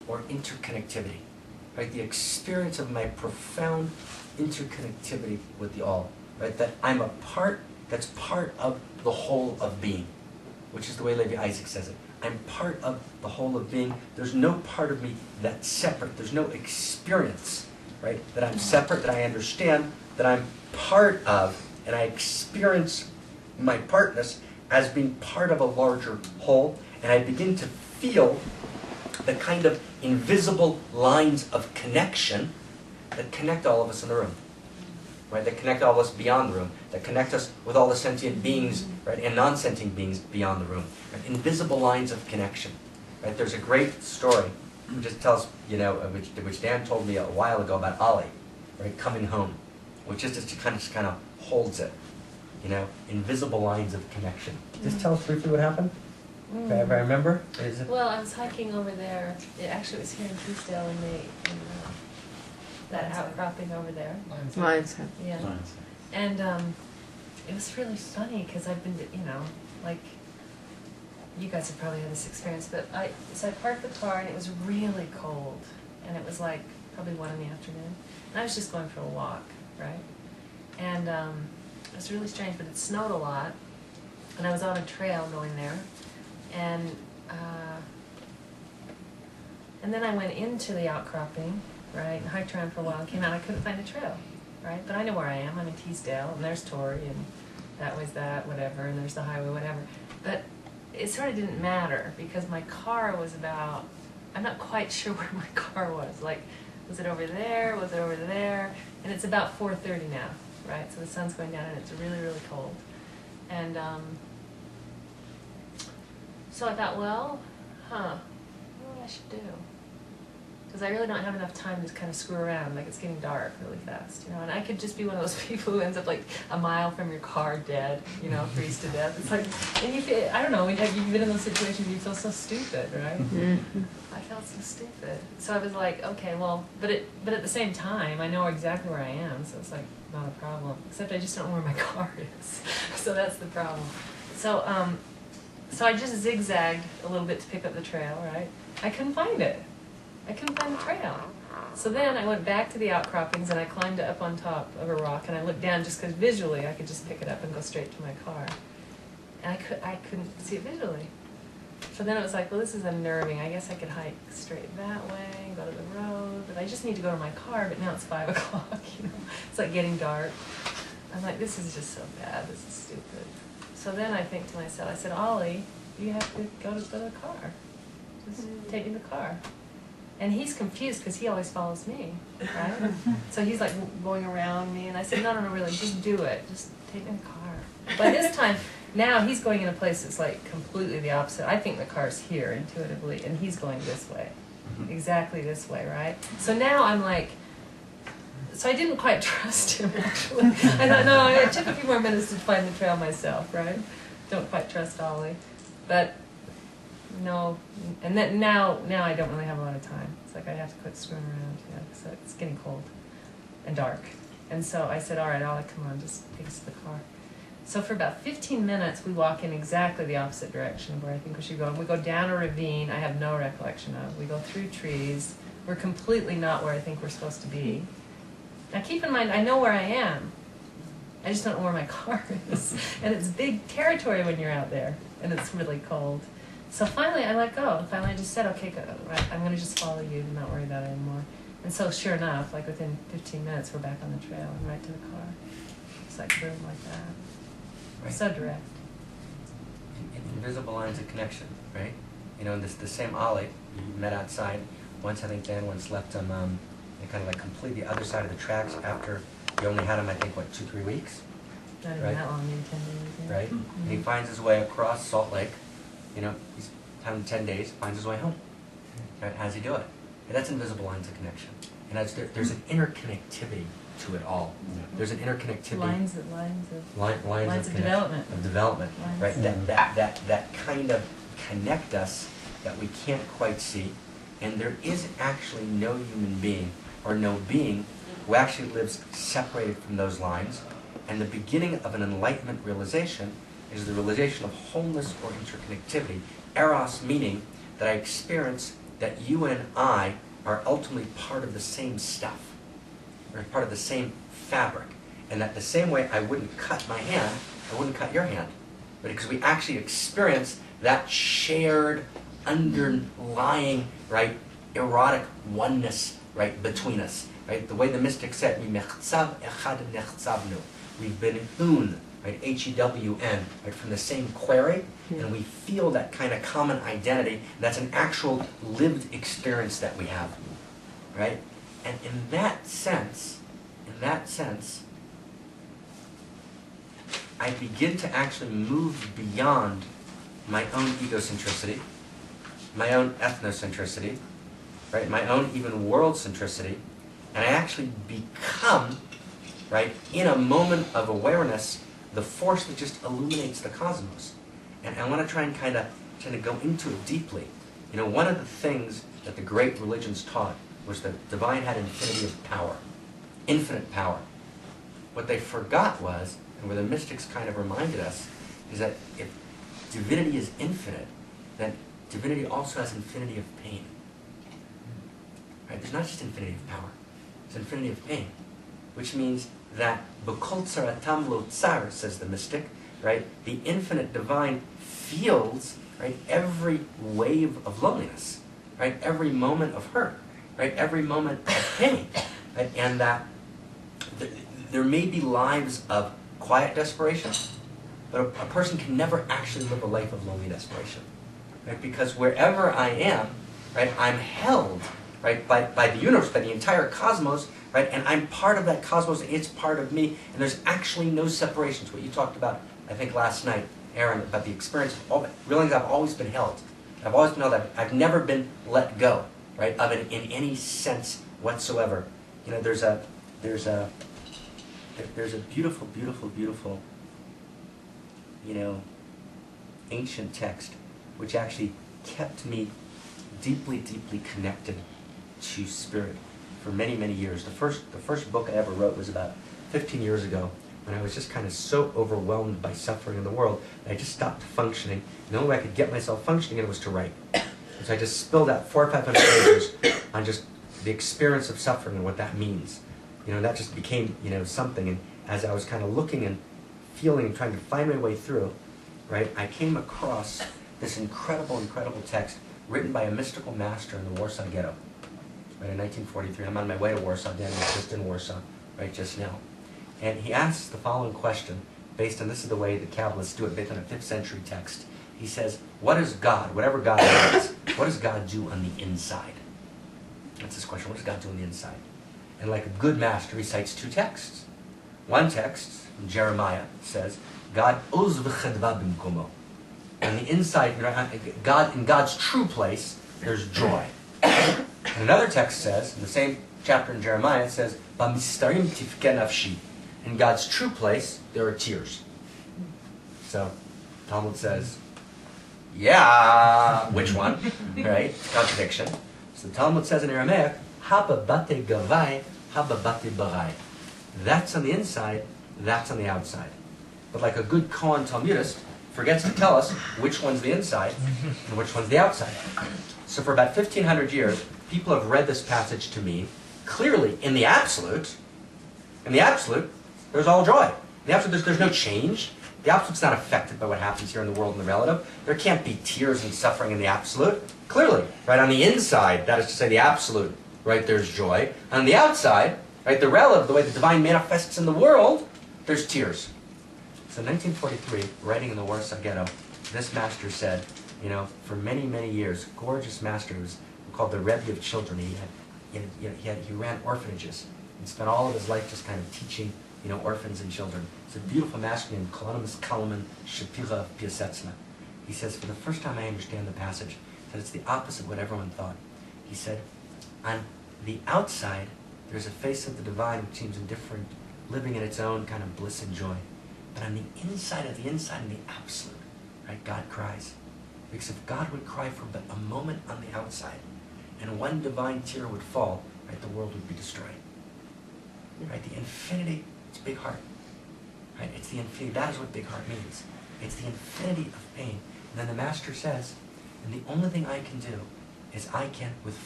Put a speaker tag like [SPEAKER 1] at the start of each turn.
[SPEAKER 1] or interconnectivity, right? The experience of my profound interconnectivity with the all, right? That I'm a part that's part of the whole of being, which is the way Levi Isaac says it. I'm part of the whole of being. There's no part of me that's separate. There's no experience, right? That I'm separate, that I understand, that I'm part of, and I experience my partness as being part of a larger whole, and I begin to feel the kind of invisible lines of connection that connect all of us in the room, right? That connect all of us beyond the room, that connect us with all the sentient beings, right, and non-sentient beings beyond the room. Right? Invisible lines of connection, right? There's a great story which just tells, which Dan told me a while ago about Ollie, right, coming home, which just kind of holds it, invisible lines of connection. Just tell us briefly what happened. If I remember.
[SPEAKER 2] Well, I was hiking over there. It was here in Teesdale in that outcropping over there.
[SPEAKER 3] Lions Head.
[SPEAKER 2] Yeah. And it was really funny because I've been, like, you guys have probably had this experience, but I parked the car and it was really cold, and it was like probably 1 in the afternoon, and I was just going for a walk, right? And it was really strange, but it snowed a lot, and I was on a trail going there. And then I went into the outcropping, right, and hiked around for a while and came out. I couldn't find a trail, right? But I know where I am. I'm in Teesdale, and there's Torrey, and that was that, whatever, and there's the highway, whatever. But it sort of didn't matter because my car was about, I'm not quite sure where my car was. Like, was it over there? Was it over there? And it's about 4:30 now, right? So the sun's going down, and it's really, really cold. And so I thought, well, what do I should do? Because I really don't have enough time to kind of screw around. Like, it's getting dark really fast, and I could just be one of those people who ends up like a mile from your car dead, freeze to death. It's like, and you feel, I don't know, have you been in those situations where you feel so stupid, right? Mm-hmm. I felt so stupid. So I was like, okay, well, but at the same time, I know exactly where I am, so it's like not a problem. Except I just don't know where my car is. So that's the problem. So I just zigzagged a little bit to pick up the trail, right? I couldn't find it. I couldn't find the trail. So then I went back to the outcroppings and I climbed up on top of a rock and I looked down just because visually I could just pick it up and go straight to my car. And I couldn't see it visually. So then it was like, well, this is unnerving. I guess I could hike straight that way and go to the road, but I just need to go to my car, but now it's 5 o'clock, It's like getting dark. I'm like, this is just so bad. This is stupid. So then I think to myself, I said, Ollie, you have to go to the car. Just take me to the car. And he's confused because he always follows me, right? So he's like going around me, and I said, no, really, just do it. Just take me to the car. By this time, now he's going in a place that's like completely the opposite. I think the car's here intuitively, and he's going this way. Exactly this way, right? So now I'm like, so I didn't quite trust him, actually. I thought, no, it took a few more minutes to find the trail myself, right? Don't quite trust Ollie. But, no, and then now I don't really have a lot of time. It's like I have to quit screwing around, so it's getting cold and dark. And so I said, all right, Ollie, come on, just take us to the car. So for about 15 minutes, we walk in exactly the opposite direction of where I think we should go. And we go down a ravine I have no recollection of. We go through trees. We're completely not where I think we're supposed to be. Now keep in mind, I know where I am. I just don't know where my car is. And it's big territory when you're out there, and it's really cold. So finally I let go. Finally I just said, okay, go, I'm going to just follow you and not worry about it anymore. And so sure enough, like within 15 minutes, we're back on the trail and right to the car. It's like boom, like that. Right. So direct.
[SPEAKER 1] Invisible lines of connection, right? And the same Ollie you met outside. Once I think Dan once left him kind of like completely the other side of the tracks after you only had him, I think, 2-3 weeks?
[SPEAKER 2] Not even that long, maybe 10 days. Yeah.
[SPEAKER 1] Right? Mm-hmm. And he finds his way across Salt Lake. He's having 10 days, finds his way home. Right? How does he do it? And that's invisible lines of connection. And there's an interconnectivity to it all. Yeah. There's an interconnectivity.
[SPEAKER 2] Lines of development.
[SPEAKER 1] Of development, lines. Right? That kind of connect us that we can't quite see. And there is actually no human being or no being who actually lives separated from those lines. And the beginning of an enlightenment realization is the realization of wholeness or interconnectivity. Eros meaning that I experience that you and I are ultimately part of the same stuff. We're part of the same fabric. And that the same way I wouldn't cut my hand, I wouldn't cut your hand. But because we actually experience that shared, underlying, right, erotic oneness, right, between us. Right? The way the mystic said, we've been hewn, right, H-E-W-N, right, from the same quarry, and we feel that kind of common identity. That's an actual lived experience that we have, right? And in that sense, I begin to actually move beyond my own egocentricity, my own ethnocentricity, right, my own even world centricity, and I actually become, right, in a moment of awareness, the force that just illuminates the cosmos. And I want to try and kind of go into it deeply. You know, one of the things that the great religions taught was that divine had infinity of power, infinite power. What they forgot was, and where the mystics kind of reminded us, is that if divinity is infinite, then divinity also has infinity of pain. Right? There's not just infinity of power, there's infinity of pain, which means that B'kol tzaratam lo tsar, says the mystic, right? The infinite divine feels, right, every wave of loneliness, right? Every moment of hurt, right? Every moment of pain, right? And that there may be lives of quiet desperation, but a person can never actually live a life of lonely desperation, right? Because wherever I am, right, I'm held, right, by the universe, by the entire cosmos, right, and I'm part of that cosmos, it's part of me, and there's actually no separation. It's what you talked about, I think, last night, Aaron, about the experience of realizing I've always been held. I've always been held. I've never been let go, right, of it in any sense whatsoever. You know, there's a beautiful, beautiful, beautiful, you know, ancient text which actually kept me deeply, deeply connected to spirit for many, many years. The first book I ever wrote was about 15 years ago, when I was just kind of so overwhelmed by suffering in the world that I just stopped functioning. And the only way I could get myself functioning was to write. And so I just spilled out 400 or 500 pages on just the experience of suffering and what that means. You know, that just became, you know, something. And as I was kind of looking and feeling and trying to find my way through, right, I came across this incredible, incredible text written by a mystical master in the Warsaw Ghetto, right, in 1943. I'm on my way to Warsaw. Dan was just in Warsaw, right, just now. And he asks the following question, based on, this is the way the Kabbalists do it, based on a 5th century text. He says, what is God, whatever God is, what does God do on the inside? That's his question. What does God do on the inside? And like a good master, he cites 2 texts. One text, from Jeremiah, says, God oz v'chadva b'mkomo. On the inside, you know, God, in God's true place, there's joy. And another text says, in the same chapter in Jeremiah, it says, B'mistarim tifke nafshi. In God's true place, there are tears. So, Talmud says, yeah, which one? Right? Contradiction. So the Talmud says in Aramaic, Haba bate gavai, haba bate barai. That's on the inside, that's on the outside. But like a good Kohen Talmudist, forgets to tell us which one's the inside and which one's the outside. So for about 1,500 years, people have read this passage to me clearly in the absolute. In the absolute, there's all joy. In the absolute, there's no change. The absolute's not affected by what happens here in the world and the relative. There can't be tears and suffering in the absolute. Clearly, right, on the inside, that is to say the absolute, right, there's joy. On the outside, right, the relative, the way the divine manifests in the world, there's tears. So in 1943, writing in the Warsaw Ghetto, this master said, you know, for many, many years, gorgeous master, who was called the Rebbe of Children. He ran orphanages and spent all of his life just kind of teaching, you know, orphans and children. It's a beautiful master named Kolonimus Kalaman Shapira Piaseczna. He says, for the first time I understand the passage, that it's the opposite of what everyone thought. He said, on the outside, there's a face of the divine which seems indifferent, living in its own kind of bliss and joy. But on the inside of the inside, in the absolute, right, God cries. Because if God would cry for but a moment on the outside, and one divine tear would fall, right, the world would be destroyed. Right, the infinity, it's big heart. Right, it's the infinity, that is what big heart means. It's the infinity of pain. And then the master says, and the only thing I can do is I get with